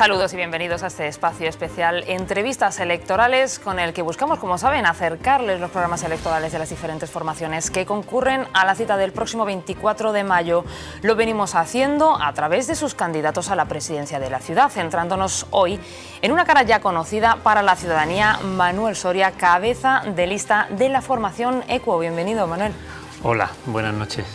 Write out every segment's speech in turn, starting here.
Saludos y bienvenidos a este espacio especial Entrevistas Electorales, con el que buscamos, como saben, acercarles los programas electorales de las diferentes formaciones que concurren a la cita del próximo 24 de mayo. Lo venimos haciendo a través de sus candidatos a la presidencia de la ciudad, centrándonos hoy en una cara ya conocida para la ciudadanía, Manuel Soria, cabeza de lista de la formación EQUO. Bienvenido, Manuel. Hola, buenas noches.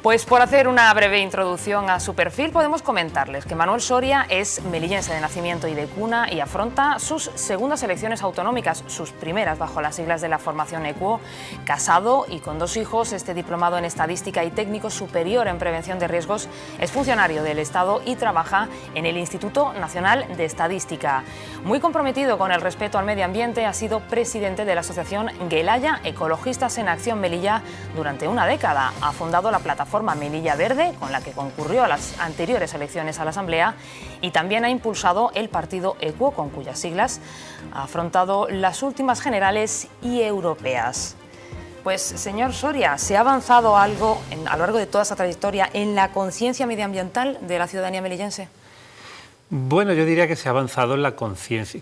Pues por hacer una breve introducción a su perfil, podemos comentarles que Manuel Soria es melillense de nacimiento y de cuna y afronta sus segundas elecciones autonómicas, sus primeras bajo las siglas de la formación EQUO, casado y con 2 hijos, diplomado en Estadística y técnico superior en Prevención de Riesgos, es funcionario del Estado y trabaja en el Instituto Nacional de Estadística. Muy comprometido con el respeto al medio ambiente, ha sido presidente de la asociación Guelaya Ecologistas en Acción Melilla durante una década. Ha fundado la plataforma Melilla Verde, con la que concurrió a las anteriores elecciones a la Asamblea, y también ha impulsado el partido EQUO, con cuyas siglas ha afrontado las últimas generales y europeas. Pues, señor Soria, ¿se ha avanzado algo a lo largo de toda esa trayectoria en la conciencia medioambiental de la ciudadanía melillense? Bueno, yo diría que se ha avanzado en la conciencia,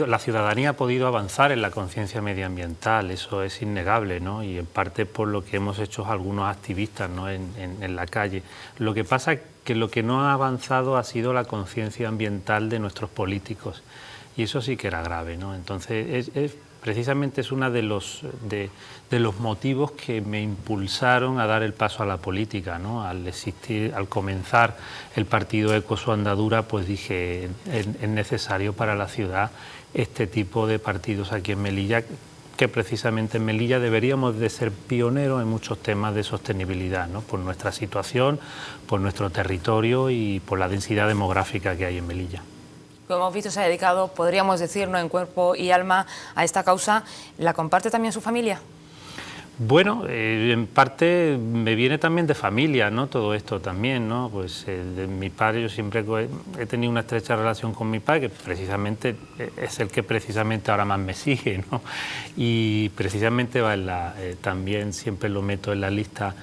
la ciudadanía ha podido avanzar en la conciencia medioambiental, eso es innegable, ¿no? Y en parte por lo que hemos hecho algunos activistas, ¿no?, en la calle. Lo que pasa es que lo que no ha avanzado ha sido la conciencia ambiental de nuestros políticos, y eso sí que era grave, ¿no? Entonces, precisamente es uno de los motivos que me impulsaron a dar el paso a la política, ¿no? Al comenzar el partido EQUO su andadura, pues dije, es necesario para la ciudad este tipo de partidos aquí en Melilla, que precisamente en Melilla deberíamos de ser pioneros en muchos temas de sostenibilidad, ¿no? Por nuestra situación, por nuestro territorio y por la densidad demográfica que hay en Melilla. Como hemos visto, se ha dedicado, podríamos decir, ¿no?, en cuerpo y alma a esta causa. ¿La comparte también su familia? Bueno, en parte me viene también de familia, ¿no?, todo esto también, ¿no? Pues de mi padre, yo siempre he tenido una estrecha relación con mi padre, que precisamente es el que precisamente ahora más me sigue, ¿no? Y precisamente va también siempre lo meto en la lista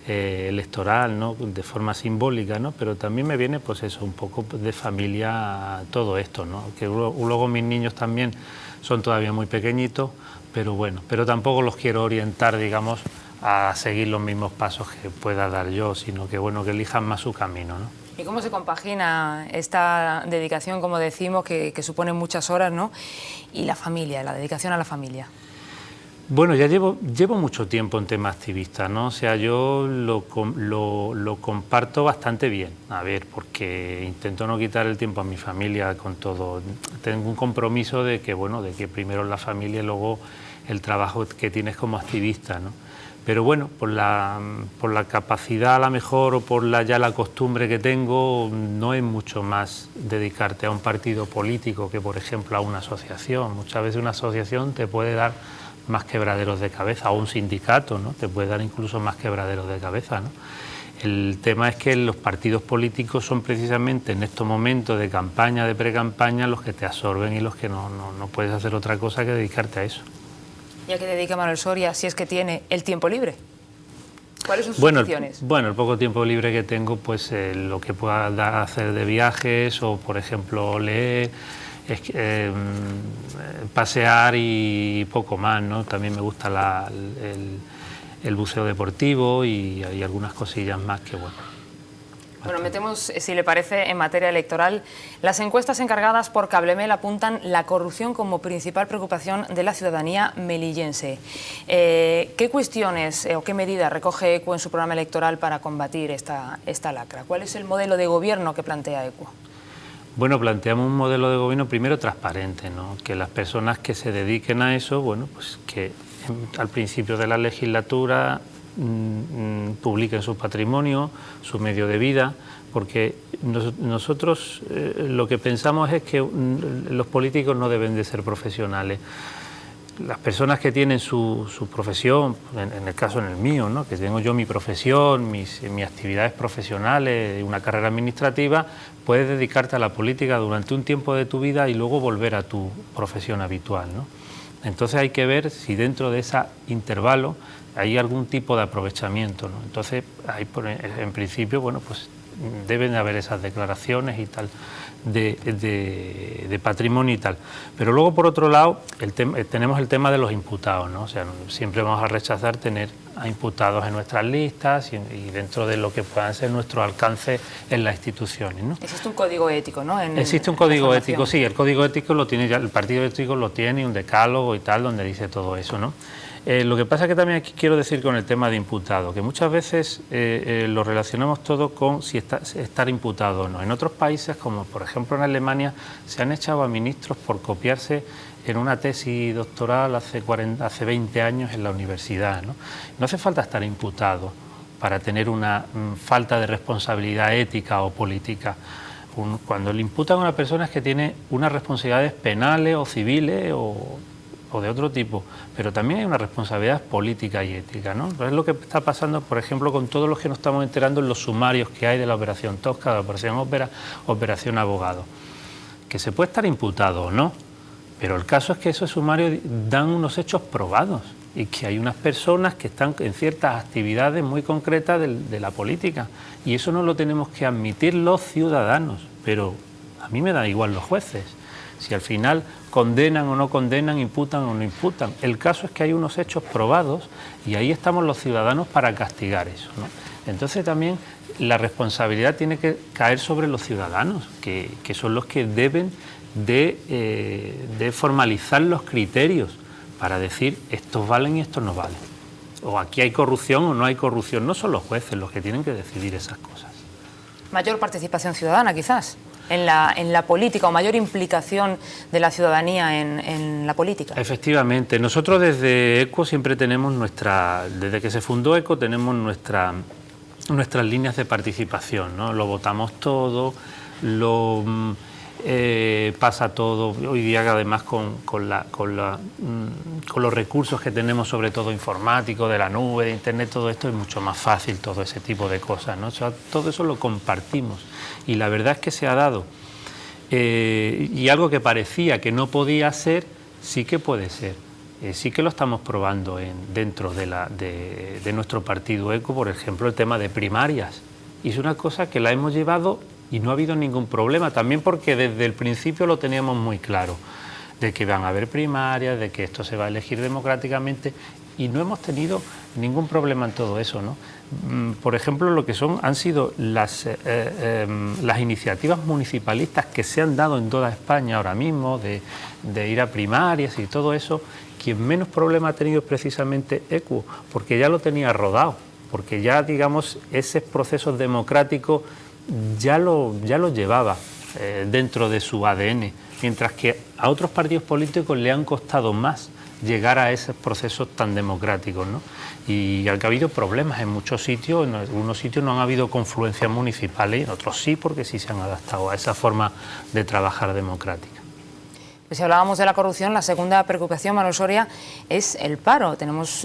electoral, ¿no?, de forma simbólica, ¿no? Pero también me viene, pues eso, un poco de familia todo esto, ¿no? Que luego mis niños también son todavía muy pequeñitos, pero bueno, pero tampoco los quiero orientar, digamos, a seguir los mismos pasos que pueda dar yo, sino que bueno, que elijan más su camino, ¿no? ¿Y cómo se compagina esta dedicación, como decimos, que supone muchas horas, ¿no?, y la familia, la dedicación a la familia? Bueno, ya llevo mucho tiempo en tema activista, ¿no? O sea, yo lo comparto bastante bien, a ver, porque intento no quitar el tiempo a mi familia con todo. Tengo un compromiso de que, bueno, de que primero la familia y luego el trabajo que tienes como activista, ¿no? Pero bueno, por la capacidad a lo mejor o por la costumbre que tengo, no es mucho más dedicarte a un partido político que, por ejemplo, a una asociación. Muchas veces una asociación te puede dar más quebraderos de cabeza, o un sindicato, ¿no?, te puede dar incluso más quebraderos de cabeza, ¿no? El tema es que los partidos políticos son precisamente en estos momentos de campaña, de pre-campaña, los que te absorben y los que no puedes hacer otra cosa que dedicarte a eso. ¿Y a qué dedica Manuel Soria, si es que tiene el tiempo libre? ¿Cuáles son sus aficiones? Bueno, el poco tiempo libre que tengo, pues lo que pueda hacer de viajes o, por ejemplo, leer, pasear y poco más, ¿no? También me gusta el buceo deportivo y hay algunas cosillas más que, bueno. Bueno, metemos, si le parece, en materia electoral. Las encuestas encargadas por Cablemel apuntan la corrupción como principal preocupación de la ciudadanía melillense. ¿Qué cuestiones o qué medidas recoge EQUO en su programa electoral para combatir esta lacra? ¿Cuál es el modelo de gobierno que plantea EQUO? Bueno, planteamos un modelo de gobierno primero transparente, ¿no? Que las personas que se dediquen a eso, bueno, pues que al principio de la legislatura publiquen su patrimonio, su medio de vida, porque nosotros lo que pensamos es que los políticos no deben de ser profesionales. Las personas que tienen su profesión, en el caso en el mío, ¿no?, que tengo yo mi profesión, mis actividades profesionales, una carrera administrativa, puedes dedicarte a la política durante un tiempo de tu vida y luego volver a tu profesión habitual, ¿no? Entonces hay que ver si dentro de ese intervalo hay algún tipo de aprovechamiento, ¿no? Entonces, en principio, bueno, pues deben haber esas declaraciones y tal de patrimonio y tal. Pero luego, por otro lado, tenemos el tema de los imputados, ¿no? O sea, siempre vamos a rechazar tener a imputados en nuestras listas y dentro de lo que puedan ser nuestro alcance en las instituciones, ¿no? Existe un código ético, ¿no? Existe un código ético, sí, el código ético lo tiene ya, el partido ético lo tiene, un decálogo y tal, donde dice todo eso, ¿no? Lo que pasa es que también aquí quiero decir con el tema de imputado, que muchas veces lo relacionamos todo con si estar imputado o no. En otros países, como por ejemplo en Alemania, se han echado a ministros por copiarse en una tesis doctoral hace 20 años en la universidad, ¿no? No hace falta estar imputado para tener una falta de responsabilidad ética o política. Cuando le imputan a una persona es que tiene unas responsabilidades penales o civiles o de otro tipo, pero también hay una responsabilidad política y ética, ¿no? Es lo que está pasando, por ejemplo, con todos los que nos estamos enterando en los sumarios que hay de la Operación Tosca, de la Operación Ópera, Operación Abogado. Que se puede estar imputado o no, pero el caso es que esos sumarios dan unos hechos probados y que hay unas personas que están en ciertas actividades muy concretas de la política y eso no lo tenemos que admitir los ciudadanos, pero a mí me da igual los jueces. Si al final condenan o no condenan, imputan o no imputan. El caso es que hay unos hechos probados y ahí estamos los ciudadanos para castigar eso, ¿no? Entonces también la responsabilidad tiene que caer sobre los ciudadanos, que son los que deben de formalizar los criterios para decir estos valen y estos no valen. O aquí hay corrupción o no hay corrupción. No son los jueces los que tienen que decidir esas cosas. Mayor participación ciudadana, quizás, en la política, o mayor implicación de la ciudadanía en la política. Efectivamente. Nosotros desde ECO siempre tenemos desde que se fundó ECO tenemos nuestras líneas de participación, ¿no? Lo votamos todo, pasa todo. Hoy día además con los recursos que tenemos, sobre todo informáticos, de la nube, de internet, todo esto es mucho más fácil, todo ese tipo de cosas, ¿no? O sea, todo eso lo compartimos y la verdad es que se ha dado y algo que parecía que no podía ser, sí que puede ser. Sí que lo estamos probando dentro de nuestro partido ECO, por ejemplo, el tema de primarias. Y es una cosa que la hemos llevado y no ha habido ningún problema, también porque desde el principio lo teníamos muy claro, de que van a haber primarias, de que esto se va a elegir democráticamente y no hemos tenido ningún problema en todo eso, ¿no? Por ejemplo, lo que han sido las iniciativas municipalistas que se han dado en toda España ahora mismo, de ir a primarias y todo eso, quien menos problema ha tenido es precisamente ECO, porque ya lo tenía rodado, porque ya, digamos, ese proceso democrático ya lo llevaba dentro de su ADN, mientras que a otros partidos políticos le han costado más llegar a esos procesos tan democráticos, ¿no? Y ha habido problemas en muchos sitios, en algunos sitios no han habido confluencias municipales, en otros sí, porque sí se han adaptado a esa forma de trabajar democrática. Si hablábamos de la corrupción, la segunda preocupación, Manuel Soria, es el paro. Tenemos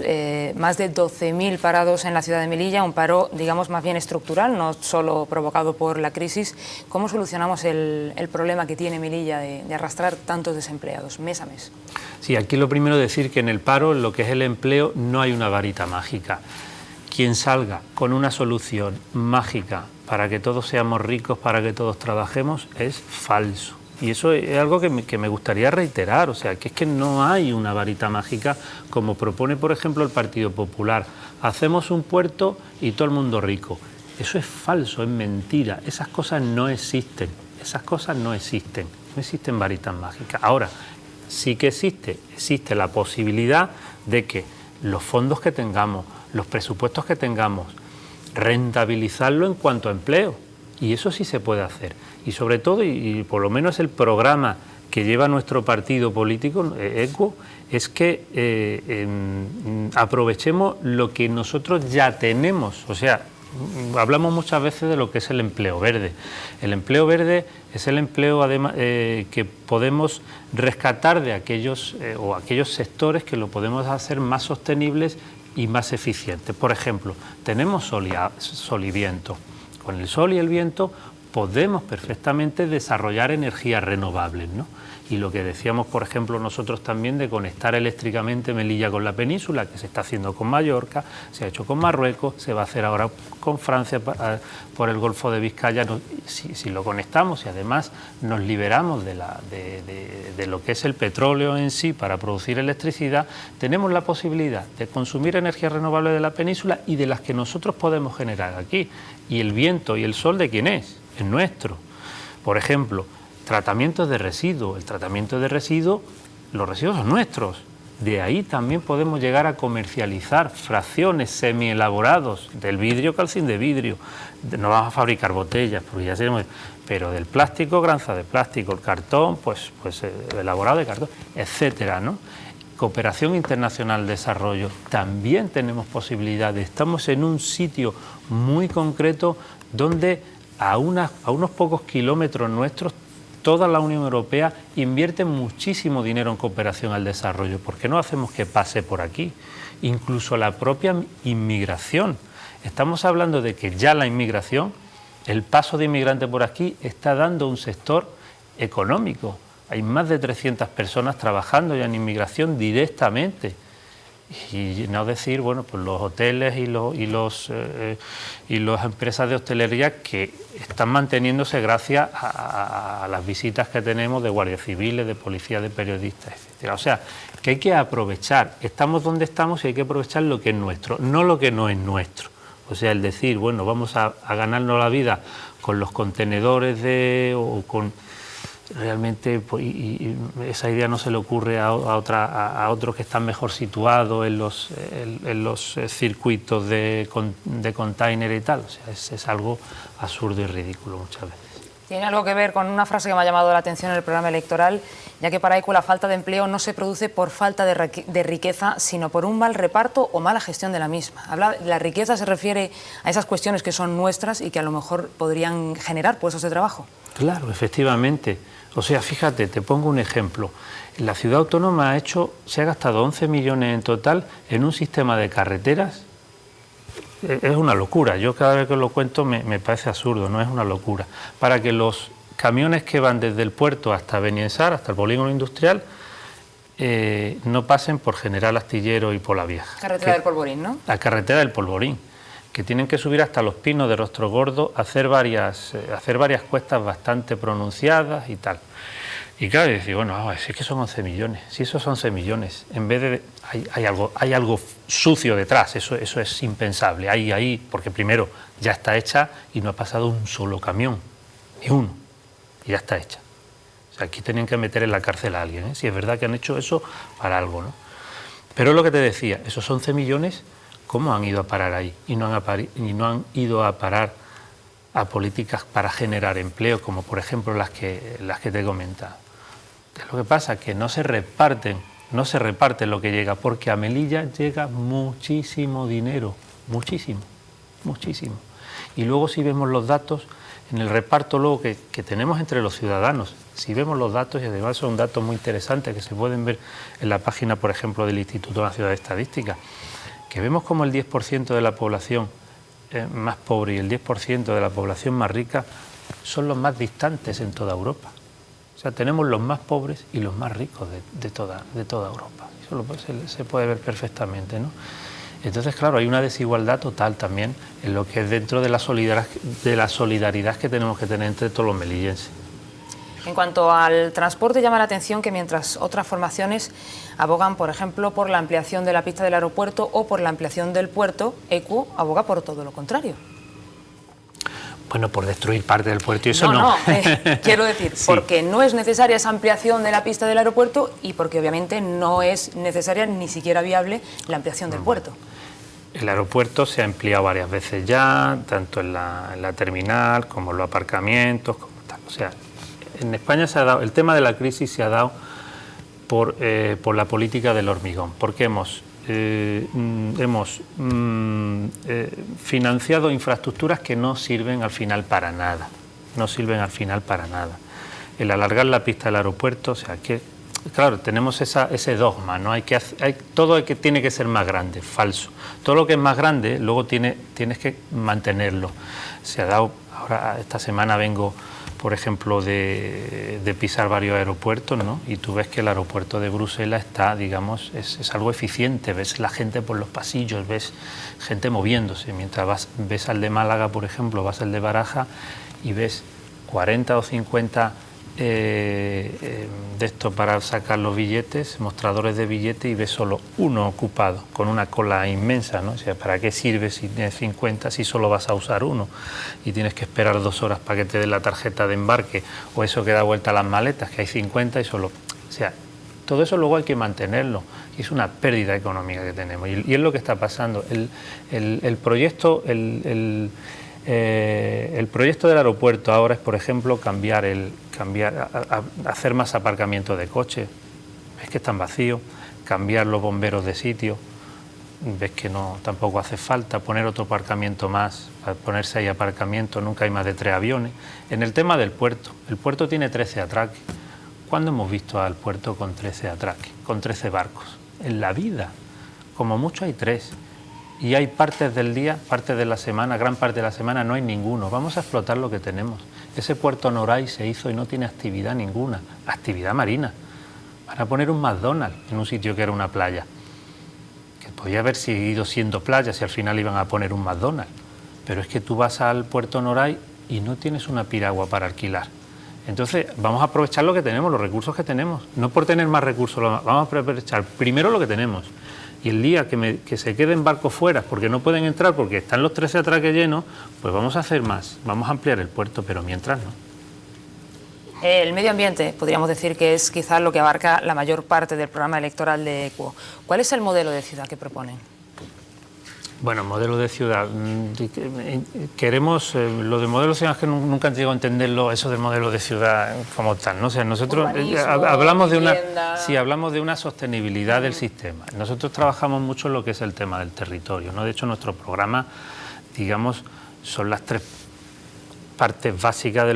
más de 12.000 parados en la ciudad de Melilla, un paro, digamos, más bien estructural, no solo provocado por la crisis. ¿Cómo solucionamos el problema que tiene Melilla de arrastrar tantos desempleados mes a mes? Sí, aquí lo primero es decir que en el paro, en lo que es el empleo, no hay una varita mágica. Quien salga con una solución mágica para que todos seamos ricos, para que todos trabajemos, es falso. Y eso es algo que me gustaría reiterar, o sea, que es que no hay una varita mágica como propone, por ejemplo, el Partido Popular. Hacemos un puerto y todo el mundo rico. Eso es falso, es mentira, esas cosas no existen, no existen varitas mágicas. Ahora, sí que existe la posibilidad de que los fondos que tengamos, los presupuestos que tengamos, rentabilizarlo en cuanto a empleo. Y eso sí se puede hacer. Y sobre todo, y por lo menos el programa que lleva nuestro partido político, ECO, es que aprovechemos lo que nosotros ya tenemos. O sea, hablamos muchas veces de lo que es el empleo verde. El empleo verde es el empleo además, que podemos rescatar de aquellos sectores que lo podemos hacer más sostenibles y más eficientes. Por ejemplo, tenemos sol y viento. Con el sol y el viento podemos perfectamente desarrollar energías renovables, ¿no? Y lo que decíamos, por ejemplo, nosotros también de conectar eléctricamente Melilla con la península, que se está haciendo con Mallorca, se ha hecho con Marruecos, se va a hacer ahora con Francia por el Golfo de Vizcaya. Si lo conectamos y además nos liberamos de lo que es el petróleo en sí para producir electricidad, tenemos la posibilidad de consumir energías renovables de la península y de las que nosotros podemos generar aquí. Y el viento y el sol, ¿de quién es? Es nuestro. Por ejemplo, tratamientos de residuos. El tratamiento de residuos, los residuos son nuestros. De ahí también podemos llegar a comercializar fracciones semielaborados del vidrio, calcín de vidrio. No vamos a fabricar botellas, porque ya tenemos, pero del plástico, granza de plástico, el cartón, pues elaborado de cartón, etcétera, ¿no? Cooperación internacional de desarrollo. También tenemos posibilidades. Estamos en un sitio muy concreto donde a unos pocos kilómetros nuestros toda la Unión Europea invierte muchísimo dinero en cooperación al desarrollo. ¿Por qué no hacemos que pase por aquí? Incluso la propia inmigración. Estamos hablando de que ya la inmigración, el paso de inmigrante por aquí, está dando un sector económico. Hay más de 300 personas trabajando ya en inmigración directamente. Y no decir, bueno, pues los hoteles y las empresas de hostelería que están manteniéndose gracias a las visitas que tenemos de guardias civiles, de policía, de periodistas, etcétera. O sea, que hay que aprovechar, estamos donde estamos y hay que aprovechar lo que es nuestro, no lo que no es nuestro. O sea, el decir, bueno, vamos a ganarnos la vida con los contenedores o con... Realmente pues, y esa idea no se le ocurre a otros que están mejor situados en los circuitos de container y tal. O sea, es algo absurdo y ridículo muchas veces. Tiene algo que ver con una frase que me ha llamado la atención en el programa electoral, ya que para ECU la falta de empleo no se produce por falta de riqueza, sino por un mal reparto o mala gestión de la misma. La riqueza se refiere a esas cuestiones que son nuestras y que a lo mejor podrían generar puestos de trabajo. Claro, efectivamente. O sea, fíjate, te pongo un ejemplo. La ciudad autónoma se ha gastado 11 millones en total en un sistema de carreteras. Es una locura. Yo cada vez que lo cuento me parece absurdo, no es una locura. Para que los camiones que van desde el puerto hasta Beniensar, hasta el polígono industrial, no pasen por General Astillero y por la Vieja. Carretera del Polvorín, ¿no? La carretera del Polvorín, que tienen que subir hasta los Pinos de Rostro Gordo, hacer varias cuestas bastante pronunciadas y tal. Y claro, decir, bueno, si es que son 11 millones, si esos 11 millones, en vez de... Hay algo sucio detrás, eso es impensable, ahí, porque primero ya está hecha y no ha pasado un solo camión, ni uno, y ya está hecha. O sea, aquí tenían que meter en la cárcel a alguien, ¿eh? Si es verdad que han hecho eso para algo, ¿no? Pero es lo que te decía, esos 11 millones... ¿Cómo han ido a parar ahí? Y no han ido a parar a políticas para generar empleo, como por ejemplo las que te he comentado. Lo que pasa es que no se reparte lo que llega, porque a Melilla llega muchísimo dinero, muchísimo. Y luego si vemos los datos, en el reparto luego que tenemos entre los ciudadanos, si vemos los datos, y además son datos muy interesantes que se pueden ver en la página, por ejemplo, del Instituto Nacional de Estadística, que vemos como el 10% de la población más pobre y el 10% de la población más rica son los más distantes en toda Europa. O sea, tenemos los más pobres y los más ricos de toda Europa. Eso se puede ver perfectamente, ¿no? Entonces, claro, hay una desigualdad total también en lo que es dentro de la solidaridad que tenemos que tener entre todos los melillenses. En cuanto al transporte, llama la atención que mientras otras formaciones abogan, por ejemplo, por la ampliación de la pista del aeropuerto o por la ampliación del puerto, ECU aboga por todo lo contrario. Bueno, por destruir parte del puerto y eso no. No, quiero decir, sí. Porque no es necesaria esa ampliación de la pista del aeropuerto y porque obviamente no es necesaria ni siquiera viable la ampliación del puerto. El aeropuerto se ha ampliado varias veces ya, tanto en la terminal como en los aparcamientos, como tal. O sea, en España se ha dado, el tema de la crisis se ha dado por la política del hormigón, porque hemos financiado infraestructuras que no sirven al final para nada, El alargar la pista del aeropuerto, o sea, que claro, tenemos ese dogma, ¿no? Todo tiene que ser más grande, falso. Todo lo que es más grande, luego tienes que mantenerlo. Se ha dado, ahora esta semana vengo, por ejemplo, de pisar varios aeropuertos, ¿no? Y tú ves que el aeropuerto de Bruselas está, digamos, es algo eficiente, ves la gente por los pasillos, ves gente moviéndose, mientras ves al de Málaga, por ejemplo, vas al de Baraja y ves 40 o 50 de esto para sacar los billetes, mostradores de billetes, y ves solo uno ocupado, con una cola inmensa, ¿no? O sea, ¿para qué sirve si tienes 50 si solo vas a usar uno? Y tienes que esperar 2 horas para que te den la tarjeta de embarque, o eso que da vuelta a las maletas, que hay 50 y solo... O sea, todo eso luego hay que mantenerlo, y es una pérdida económica que tenemos, y es lo que está pasando. El proyecto del aeropuerto ahora es, por ejemplo, hacer más aparcamientos de coches. Ves que están vacíos, cambiar los bomberos de sitio, ves que no, tampoco hace falta, poner otro aparcamiento más, para ponerse ahí aparcamiento, nunca hay más de 3 aviones. En el tema del puerto, el puerto tiene 13 atraques. ¿Cuándo hemos visto al puerto con 13 atraques, con 13 barcos? En la vida, como mucho hay 3. Y hay partes del día, partes de la semana, gran parte de la semana no hay ninguno. Vamos a explotar lo que tenemos. Ese puerto Noray se hizo y no tiene actividad ninguna, actividad marina. Van a poner un McDonald's en un sitio que era una playa, que podía haber seguido siendo playa si al final iban a poner un McDonald's. Pero es que tú vas al puerto Noray y no tienes una piragua para alquilar. Entonces vamos a aprovechar lo que tenemos, los recursos que tenemos. No por tener más recursos, vamos a aprovechar primero lo que tenemos. Y el día que se queden barcos fuera porque no pueden entrar porque están los 13 atraques llenos, pues vamos a hacer más, vamos a ampliar el puerto, pero mientras no. El medio ambiente, podríamos decir que es quizás lo que abarca la mayor parte del programa electoral de EQUO. ¿Cuál es el modelo de ciudad que proponen? Bueno, modelo de ciudad. Queremos, lo de modelo de ciudad es que nunca han llegado a entenderlo, eso del modelo de ciudad como tal, ¿no? O sea, nosotros hablamos de una sostenibilidad del sistema. Nosotros trabajamos mucho en lo que es el tema del territorio, ¿no? De hecho, nuestro programa, digamos, son las 3 partes básicas de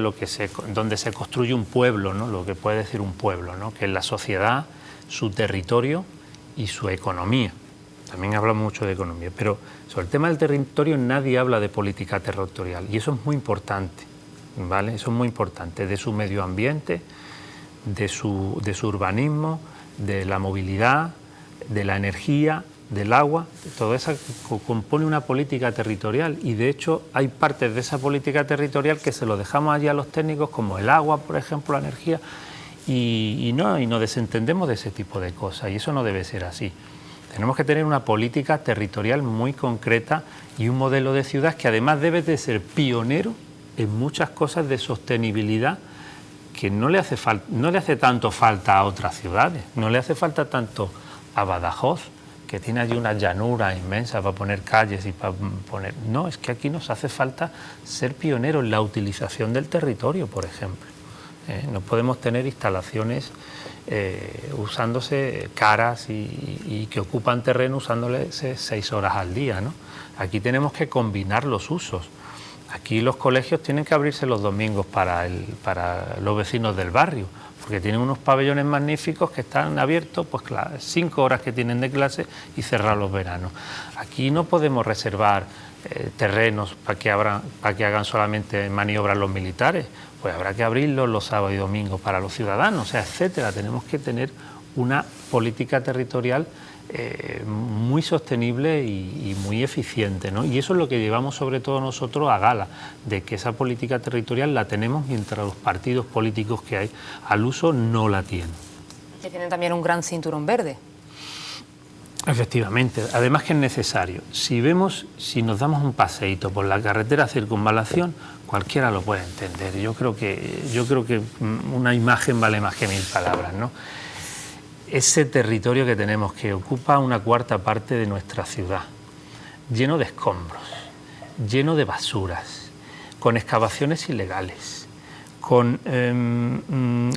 donde se construye un pueblo, ¿no? Lo que puede decir un pueblo, ¿no? Que es la sociedad, su territorio y su economía. También hablamos mucho de economía, pero sobre el tema del territorio nadie habla de política territorial, y eso es muy importante, ¿vale? Eso es muy importante, de su medio ambiente, de su urbanismo, de la movilidad, de la energía, del agua. Todo eso compone una política territorial, y de hecho hay partes de esa política territorial que se lo dejamos allí a los técnicos, como el agua, por ejemplo, la energía, y nos desentendemos de ese tipo de cosas, y eso no debe ser así. Tenemos que tener una política territorial muy concreta y un modelo de ciudad que además debe de ser pionero en muchas cosas de sostenibilidad que no le hace tanto falta a otras ciudades, no le hace falta tanto a Badajoz, que tiene allí una llanura inmensa para poner calles y para poner... No, es que aquí nos hace falta ser pioneros en la utilización del territorio, por ejemplo. No podemos tener instalaciones usándose caras y que ocupan terreno usándole 6 horas al día, ¿no? Aquí tenemos que combinar los usos. Aquí los colegios tienen que abrirse los domingos para los vecinos del barrio, porque tienen unos pabellones magníficos que están abiertos, pues claro, 5 horas que tienen de clase y cerrar los veranos. Aquí no podemos reservar terrenos para que hagan solamente maniobras los militares, pues habrá que abrirlos los sábados y domingos para los ciudadanos, o sea, etcétera. Tenemos que tener una política territorial muy sostenible y muy eficiente, ¿no? Y eso es lo que llevamos sobre todo nosotros a gala, de que esa política territorial la tenemos mientras los partidos políticos que hay al uso no la tienen. Que tienen también un gran cinturón verde. Efectivamente, además que es necesario. Si nos damos un paseíto por la carretera Circunvalación, cualquiera lo puede entender. Yo creo que una imagen vale más que 1000 palabras, ¿no? Ese territorio que tenemos, que ocupa una 1/4 parte de nuestra ciudad, lleno de escombros, lleno de basuras, con excavaciones ilegales, con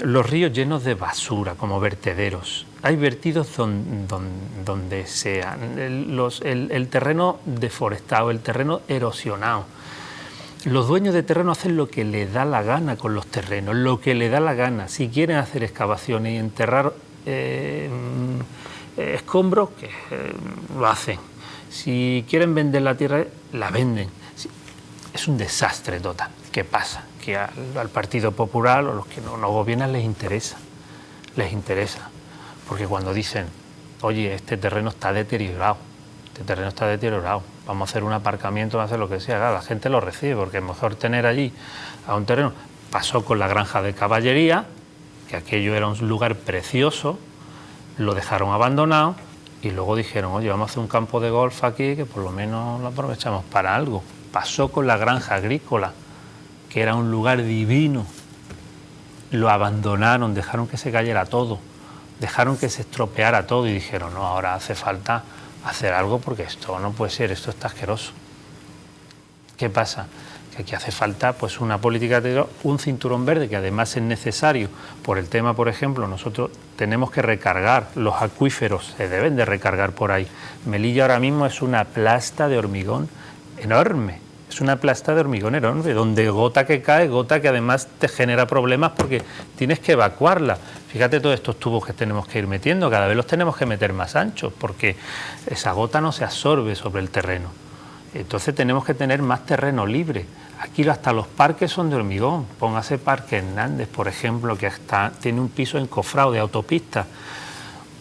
los ríos llenos de basura como vertederos. Hay vertidos donde sea, el terreno deforestado, el terreno erosionado. Los dueños de terreno hacen lo que les da la gana con los terrenos, lo que les da la gana. Si quieren hacer excavaciones y enterrar escombros, que lo hacen. Si quieren vender la tierra, la venden. Es un desastre total. ¿Qué pasa? Que al Partido Popular o los que no gobiernan les interesa. Porque cuando dicen, oye, este terreno está deteriorado, vamos a hacer un aparcamiento, vamos a hacer lo que sea, claro, la gente lo recibe, porque es mejor tener allí a un terreno. Pasó con la granja de caballería, que aquello era un lugar precioso, lo dejaron abandonado y luego dijeron, oye, vamos a hacer un campo de golf aquí que por lo menos lo aprovechamos para algo. Pasó con la granja agrícola, que era un lugar divino, lo abandonaron, dejaron que se cayera todo, dejaron que se estropeara todo y dijeron, no, ahora hace falta hacer algo porque esto no puede ser, esto está asqueroso. ¿Qué pasa? Que aquí hace falta pues una política de un cinturón verde, que además es necesario por el tema, por ejemplo, nosotros tenemos que recargar, los acuíferos se deben de recargar por ahí. Melilla ahora mismo es una plasta de hormigón enorme, donde gota que cae, gota que además te genera problemas porque tienes que evacuarla. Fíjate todos estos tubos que tenemos que ir metiendo, cada vez los tenemos que meter más anchos porque esa gota no se absorbe sobre el terreno. Entonces tenemos que tener más terreno libre. Aquí hasta los parques son de hormigón. Póngase Parque Hernández, por ejemplo, que tiene un piso encofrado de autopista.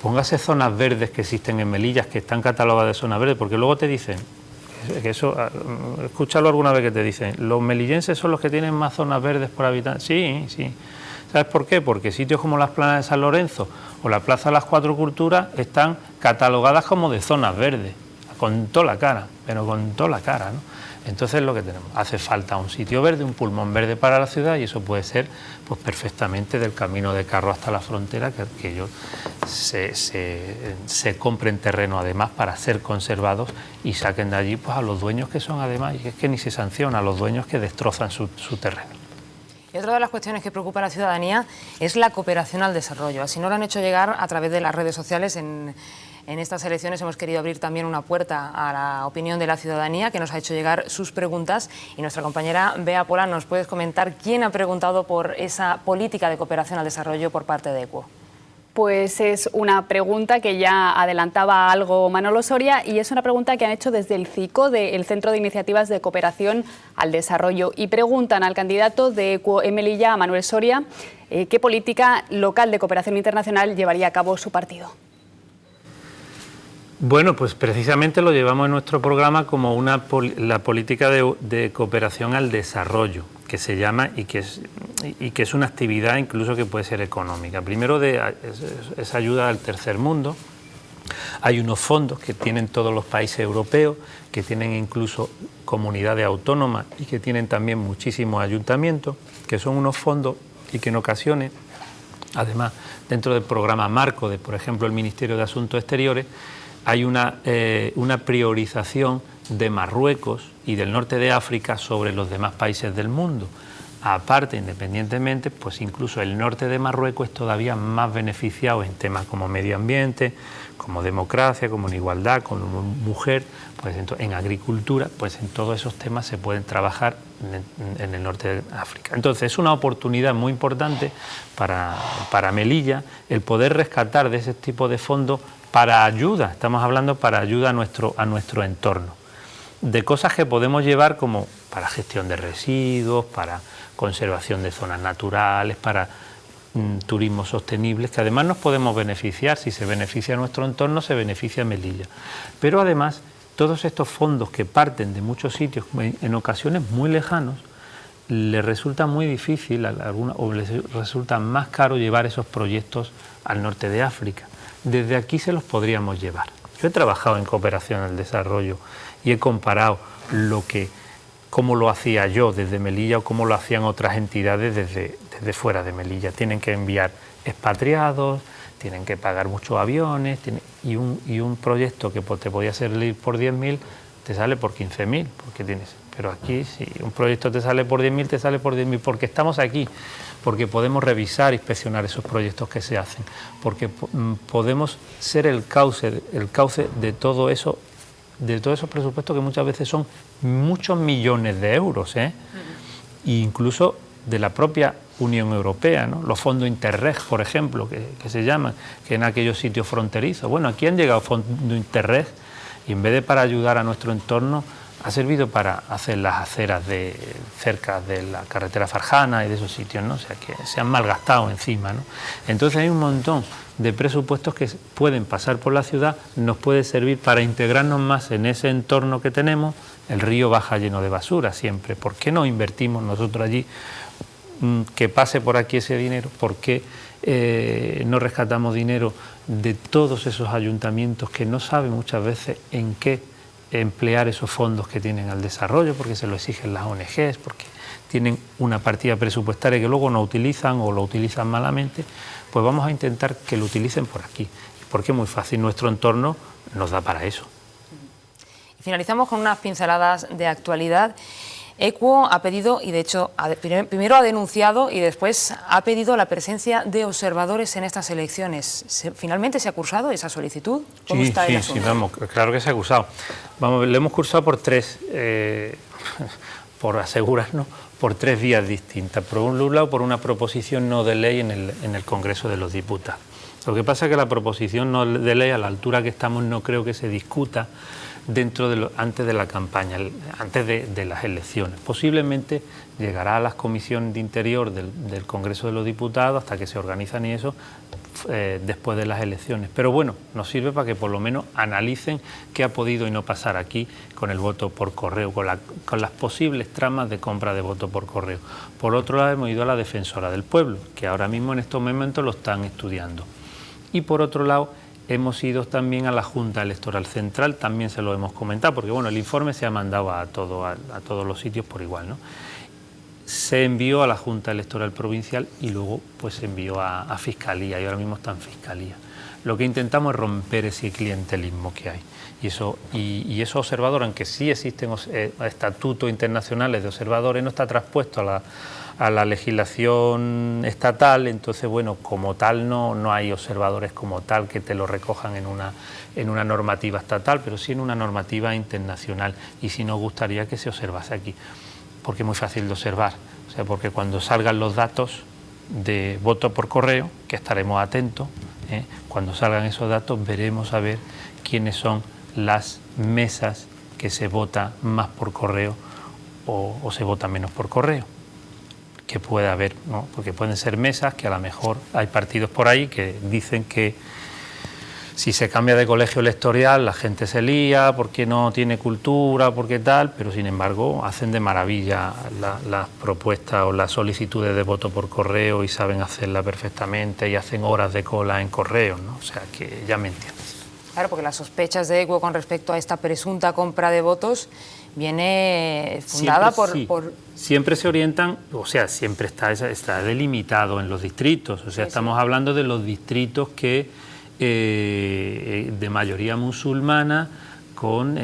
Póngase zonas verdes que existen en Melilla, que están catalogadas de zonas verdes, porque luego te dicen, que eso, escúchalo alguna vez que te dicen, los melillenses son los que tienen más zonas verdes por habitante. Sí. ¿Sabes por qué? Porque sitios como las Planas de San Lorenzo o la Plaza de las Cuatro Culturas están catalogadas como de zonas verdes, con toda la cara, ¿no? Entonces lo que tenemos, hace falta un sitio verde, un pulmón verde para la ciudad, y eso puede ser pues perfectamente del camino de Carro hasta la frontera, que ellos se compren terreno además para ser conservados y saquen de allí pues a los dueños que son además, y es que ni se sanciona a los dueños que destrozan su terreno. Y otra de las cuestiones que preocupa a la ciudadanía es la cooperación al desarrollo. Así nos lo han hecho llegar a través de las redes sociales. En estas elecciones hemos querido abrir también una puerta a la opinión de la ciudadanía, que nos ha hecho llegar sus preguntas. Y nuestra compañera Bea Pola, ¿nos puedes comentar quién ha preguntado por esa política de cooperación al desarrollo por parte de EQUO? Pues es una pregunta que ya adelantaba algo Manolo Soria, y es una pregunta que han hecho desde el CICO, del Centro de Iniciativas de Cooperación al Desarrollo, y preguntan al candidato de EQUO en Melilla, a Manuel Soria, qué política local de cooperación internacional llevaría a cabo su partido. Bueno, pues precisamente lo llevamos en nuestro programa como la política de cooperación al desarrollo, que se llama, y que es una actividad incluso que puede ser económica. Primero es ayuda al tercer mundo. Hay unos fondos que tienen todos los países europeos, que tienen incluso comunidades autónomas y que tienen también muchísimos ayuntamientos, que son unos fondos y que en ocasiones, además, dentro del programa marco de, por ejemplo, el Ministerio de Asuntos Exteriores, hay una priorización de Marruecos y del norte de África sobre los demás países del mundo. Aparte, independientemente, pues incluso el norte de Marruecos es todavía más beneficiado en temas como medio ambiente, como democracia, como en igualdad, como mujer, pues en agricultura, pues en todos esos temas se pueden trabajar en el norte de África. Entonces es una oportunidad muy importante para Melilla el poder rescatar de ese tipo de fondos para ayuda, estamos hablando para ayuda a nuestro entorno, de cosas que podemos llevar como para gestión de residuos, para conservación de zonas naturales, para turismo sostenible, que además nos podemos beneficiar. Si se beneficia nuestro entorno, se beneficia Melilla. Pero además, todos estos fondos que parten de muchos sitios, en ocasiones muy lejanos, les resulta muy difícil o les resulta más caro llevar esos proyectos al norte de África. Desde aquí se los podríamos llevar. Yo he trabajado en cooperación al desarrollo y he comparado cómo lo hacía yo desde Melilla o cómo lo hacían otras entidades desde fuera de Melilla. Tienen que enviar expatriados, tienen que pagar muchos aviones, y un proyecto que te podía salir por 10.000 te sale por 15.000, porque tienes. Pero aquí, si un proyecto te sale por 10.000, te sale por 10.000, porque estamos aquí, porque podemos revisar, inspeccionar esos proyectos que se hacen, porque podemos ser el cauce de todo eso, de todos esos presupuestos que muchas veces son muchos millones de euros, e incluso de la propia Unión Europea, ¿no? Los fondos Interreg, por ejemplo, que se llaman, que en aquellos sitios fronterizos. Bueno, aquí han llegado fondos Interreg y en vez de para ayudar a nuestro entorno, ha servido para hacer las aceras cerca de la carretera Farjana y de esos sitios, ¿no? O sea, que se han malgastado encima, ¿no? Entonces hay un montón de presupuestos que pueden pasar por la ciudad, nos puede servir para integrarnos más en ese entorno que tenemos. El río baja lleno de basura siempre. ¿Por qué no invertimos nosotros allí que pase por aquí ese dinero? ¿Por qué no rescatamos dinero de todos esos ayuntamientos que no saben muchas veces en qué emplear esos fondos que tienen al desarrollo, porque se lo exigen las ONGs, porque tienen una partida presupuestaria que luego no utilizan o lo utilizan malamente? Pues vamos a intentar que lo utilicen por aquí, porque es muy fácil, nuestro entorno nos da para eso. Y finalizamos con unas pinceladas de actualidad. Equo ha pedido, y de hecho primero ha denunciado y después ha pedido la presencia de observadores en estas elecciones. ¿Finalmente se ha cursado esa solicitud? ¿Cómo está el asunto? Sí, vamos, claro que se ha cursado. Vamos, le hemos cursado por tres, por asegurarnos, por tres vías distintas. Por un lado, por una proposición no de ley en el Congreso de los Diputados. Lo que pasa es que la proposición no de ley, a la altura que estamos, no creo que se discuta antes de la campaña, antes de las elecciones. Posiblemente llegará a las comisiones de Interior del Congreso de los Diputados hasta que se organizan y eso después de las elecciones. Pero bueno, nos sirve para que por lo menos analicen qué ha podido y no pasar aquí con el voto por correo, con las posibles tramas de compra de voto por correo. Por otro lado, hemos ido a la Defensora del Pueblo, que ahora mismo en estos momentos lo están estudiando. Y por otro lado, hemos ido también a la Junta Electoral Central, también se lo hemos comentado, porque bueno, el informe se ha mandado a todos los sitios por igual, ¿no? Se envió a la Junta Electoral Provincial y luego pues se envió a Fiscalía, y ahora mismo está en Fiscalía. Lo que intentamos es romper ese clientelismo que hay. Y esos observadores, aunque sí existen estatutos internacionales de observadores, no está traspuesto a la legislación estatal. Entonces, bueno, como tal no hay observadores como tal que te lo recojan en una normativa estatal, pero sí en una normativa internacional, y sí nos gustaría que se observase aquí, porque es muy fácil de observar. O sea, porque cuando salgan los datos de voto por correo, que estaremos atentos, cuando salgan esos datos veremos a ver quiénes son las mesas que se vota más por correo o se vota menos por correo, que puede haber, ¿no? Porque pueden ser mesas que a lo mejor hay partidos por ahí que dicen que si se cambia de colegio electoral la gente se lía porque no tiene cultura, porque tal, pero sin embargo hacen de maravilla las propuestas o las solicitudes de voto por correo y saben hacerla perfectamente y hacen horas de cola en correo, ¿no? O sea que ya me entiendes. Claro, porque las sospechas de Equo con respecto a esta presunta compra de votos viene fundada Siempre se orientan, o sea, siempre está delimitado en los distritos, o sea, estamos hablando de los distritos que de mayoría musulmana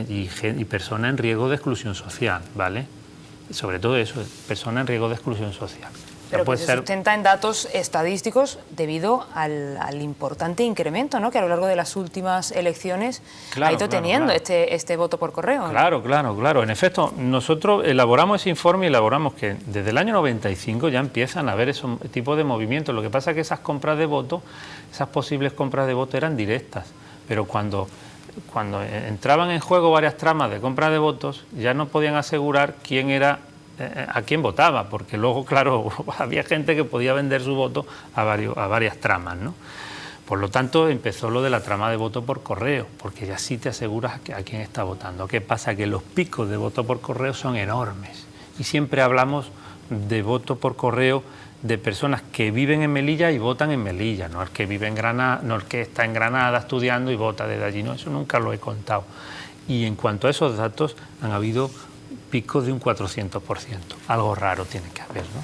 y personas en riesgo de exclusión social, ¿vale? Sobre todo eso, personas en riesgo de exclusión social. Pero que se sustenta en datos estadísticos debido al importante incremento, ¿no?, que a lo largo de las últimas elecciones ha ido teniendo este voto por correo, ¿no? Claro. En efecto, nosotros elaboramos ese informe y elaboramos que desde el año 95 ya empiezan a haber ese tipo de movimientos. Lo que pasa es que esas compras de voto, esas posibles compras de voto eran directas, pero cuando entraban en juego varias tramas de compra de votos, ya no podían asegurar quién era a quién votaba, porque luego, claro, había gente que podía vender su voto a varias tramas, ¿no? Por lo tanto, empezó lo de la trama de voto por correo, porque ya sí te aseguras a quién está votando. ¿Qué pasa? Que los picos de voto por correo son enormes, y siempre hablamos de voto por correo de personas que viven en Melilla y votan en Melilla, no el que vive en Granada, no el que está en Granada estudiando y vota desde allí, no, eso nunca lo he contado. Y en cuanto a esos datos, han habido picos de un 400%. Algo raro tiene que haber, ¿no?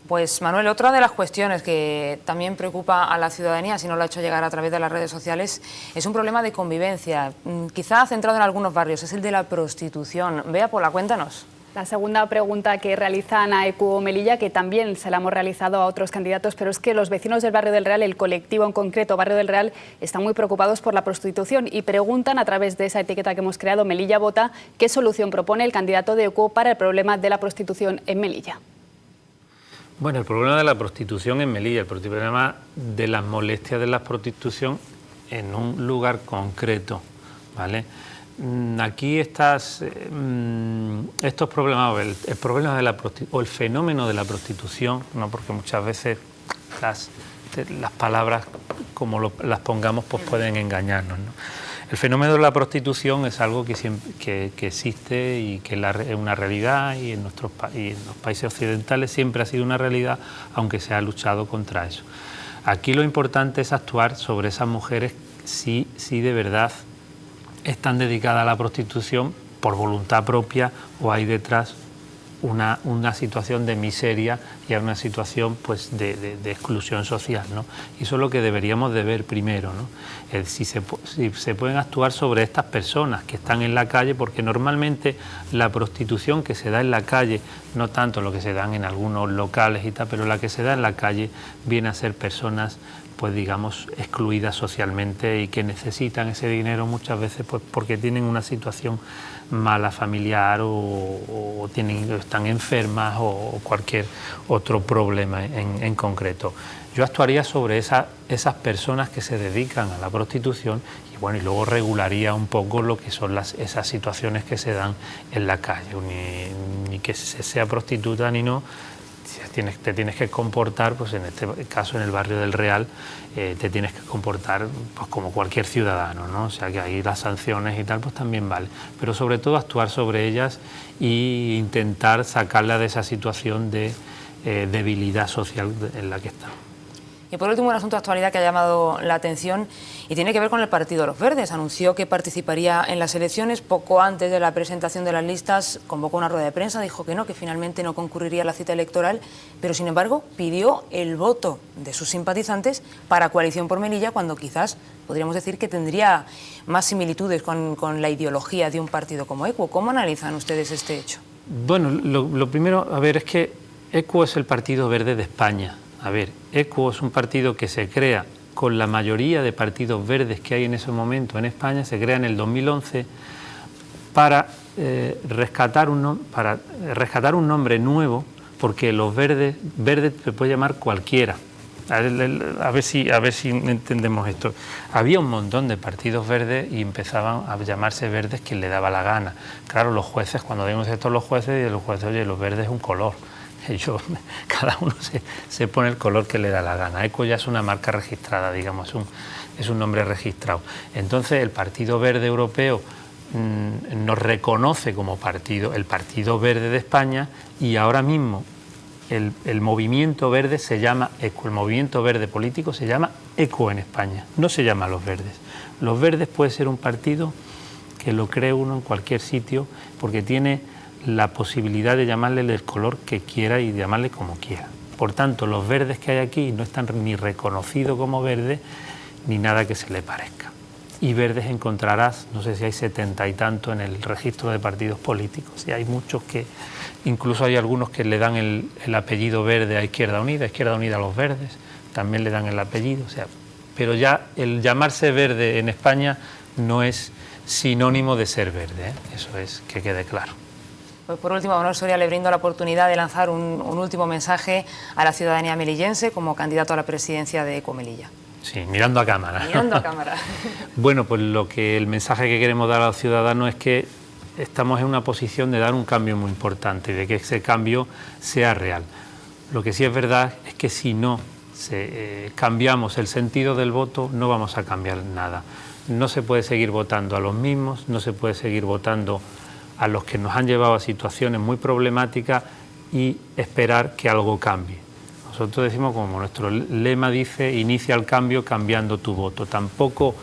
Pues Manuel, otra de las cuestiones que también preocupa a la ciudadanía, si no lo ha hecho llegar a través de las redes sociales, es un problema de convivencia, quizá centrado en algunos barrios, es el de la prostitución. Bea Pola, cuéntanos. La segunda pregunta que realizan a Equo Melilla, que también se la hemos realizado a otros candidatos, pero es que los vecinos del Barrio del Real, el colectivo en concreto Barrio del Real, están muy preocupados por la prostitución y preguntan a través de esa etiqueta que hemos creado, Melilla Vota, qué solución propone el candidato de Equo para el problema de la prostitución en Melilla. Bueno, el problema de la prostitución en Melilla, el problema de las molestias de la prostitución en un lugar concreto, ¿vale? Aquí estos problemas, el problema de el fenómeno de la prostitución, ¿no? Porque muchas veces las palabras, como las pongamos, pues pueden engañarnos, ¿no? El fenómeno de la prostitución es algo que existe y que es una realidad, y en los países occidentales siempre ha sido una realidad, aunque se ha luchado contra eso. Aquí lo importante es actuar sobre esas mujeres si de verdad están dedicadas a la prostitución por voluntad propia o hay detrás una situación de miseria y una situación, pues, de exclusión social, ¿no? Y eso es lo que deberíamos de ver primero, ¿no? Si se pueden actuar sobre estas personas que están en la calle, porque normalmente la prostitución que se da en la calle, no tanto lo que se dan en algunos locales y tal, pero la que se da en la calle viene a ser personas, pues digamos, excluidas socialmente y que necesitan ese dinero muchas veces, pues porque tienen una situación mala familiar o están enfermas o cualquier otro problema en concreto. Yo actuaría sobre esas personas que se dedican a la prostitución y bueno, y luego regularía un poco lo que son esas situaciones que se dan en la calle, ni que se sea prostituta ni no. Te tienes que comportar, pues en este caso en el barrio del Real, te tienes que comportar, pues, como cualquier ciudadano, ¿no? O sea que ahí las sanciones y tal pues también vale, pero sobre todo actuar sobre ellas e intentar sacarla de esa situación de debilidad social en la que está. Y por último, un asunto de actualidad que ha llamado la atención y tiene que ver con el Partido de los Verdes. Anunció que participaría en las elecciones. Poco antes de la presentación de las listas convocó una rueda de prensa, dijo que finalmente no concurriría a la cita electoral, pero sin embargo pidió el voto de sus simpatizantes para Coalición por Melilla, cuando quizás podríamos decir que tendría más similitudes con la ideología de un partido como ECUO. ¿Cómo analizan ustedes este hecho? Bueno, lo primero, a ver, es que ECUO es el Partido Verde de España. A ver, ECUO es un partido que se crea con la mayoría de partidos verdes que hay en ese momento en España, se crea en el 2011 para rescatar un nombre nuevo, porque los verdes se puede llamar cualquiera. A ver si entendemos esto. Había un montón de partidos verdes y empezaban a llamarse verdes quien le daba la gana. Claro, los jueces, cuando vemos esto los jueces, y los jueces, oye, los verdes es un color. Cada uno se pone el color que le da la gana. ECUO ya es una marca registrada, digamos, es un nombre registrado. Entonces el Partido Verde Europeo nos reconoce como partido, el Partido Verde de España, y ahora mismo el movimiento verde se llama ECUO, el movimiento verde político se llama ECUO en España, no se llama Los Verdes. Los Verdes puede ser un partido que lo cree uno en cualquier sitio, porque tiene la posibilidad de llamarle el color que quiera y de llamarle como quiera. Por tanto, los verdes que hay aquí no están ni reconocidos como verdes ni nada que se le parezca. Y verdes encontrarás, no sé si hay 70 y tanto en el registro de partidos políticos, y hay muchos que, incluso hay algunos que le dan el apellido verde a Izquierda Unida a los Verdes, también le dan el apellido, o sea, pero ya el llamarse verde en España no es sinónimo de ser verde, ¿eh? Eso es que quede claro. Pues por último, Manuel Soria, le brindo la oportunidad de lanzar un último mensaje a la ciudadanía melillense como candidato a la presidencia de ECUO Melilla. Sí, mirando a cámara. Mirando a cámara. Bueno, pues el mensaje que queremos dar a los ciudadanos es que estamos en una posición de dar un cambio muy importante y de que ese cambio sea real. Lo que sí es verdad es que si no cambiamos el sentido del voto, no vamos a cambiar nada. No se puede seguir votando a los mismos, no se puede seguir votando a los que nos han llevado a situaciones muy problemáticas y esperar que algo cambie. Nosotros decimos, como nuestro lema dice, inicia el cambio cambiando tu voto. Tampoco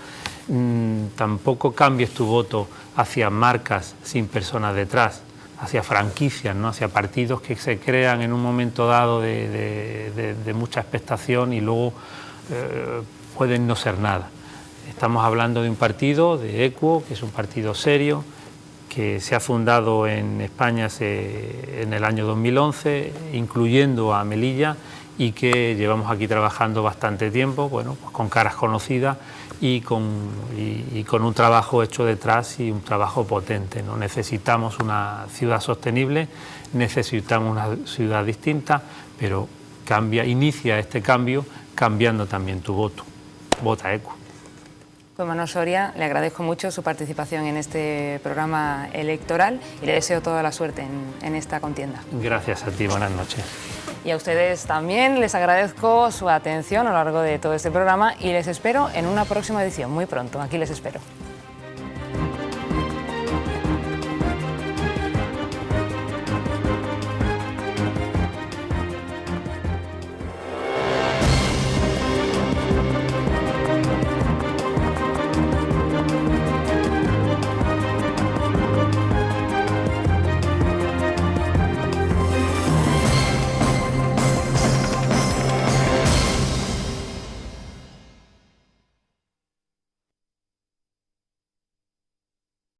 cambies tu voto hacia marcas sin personas detrás, hacia franquicias, ¿no? Hacia partidos que se crean en un momento dado de mucha expectación y luego pueden no ser nada. Estamos hablando de un partido, de ECUO, que es un partido serio, que se ha fundado en España en el año 2011, incluyendo a Melilla, y que llevamos aquí trabajando bastante tiempo, bueno, pues con caras conocidas y con un trabajo hecho detrás y un trabajo potente, ¿no? Necesitamos una ciudad sostenible, necesitamos una ciudad distinta, pero inicia este cambio cambiando también tu voto. Vota ECU. Pues Manuel Soria, le agradezco mucho su participación en este programa electoral y le deseo toda la suerte en esta contienda. Gracias a ti, buenas noches. Y a ustedes también les agradezco su atención a lo largo de todo este programa y les espero en una próxima edición, muy pronto. Aquí les espero.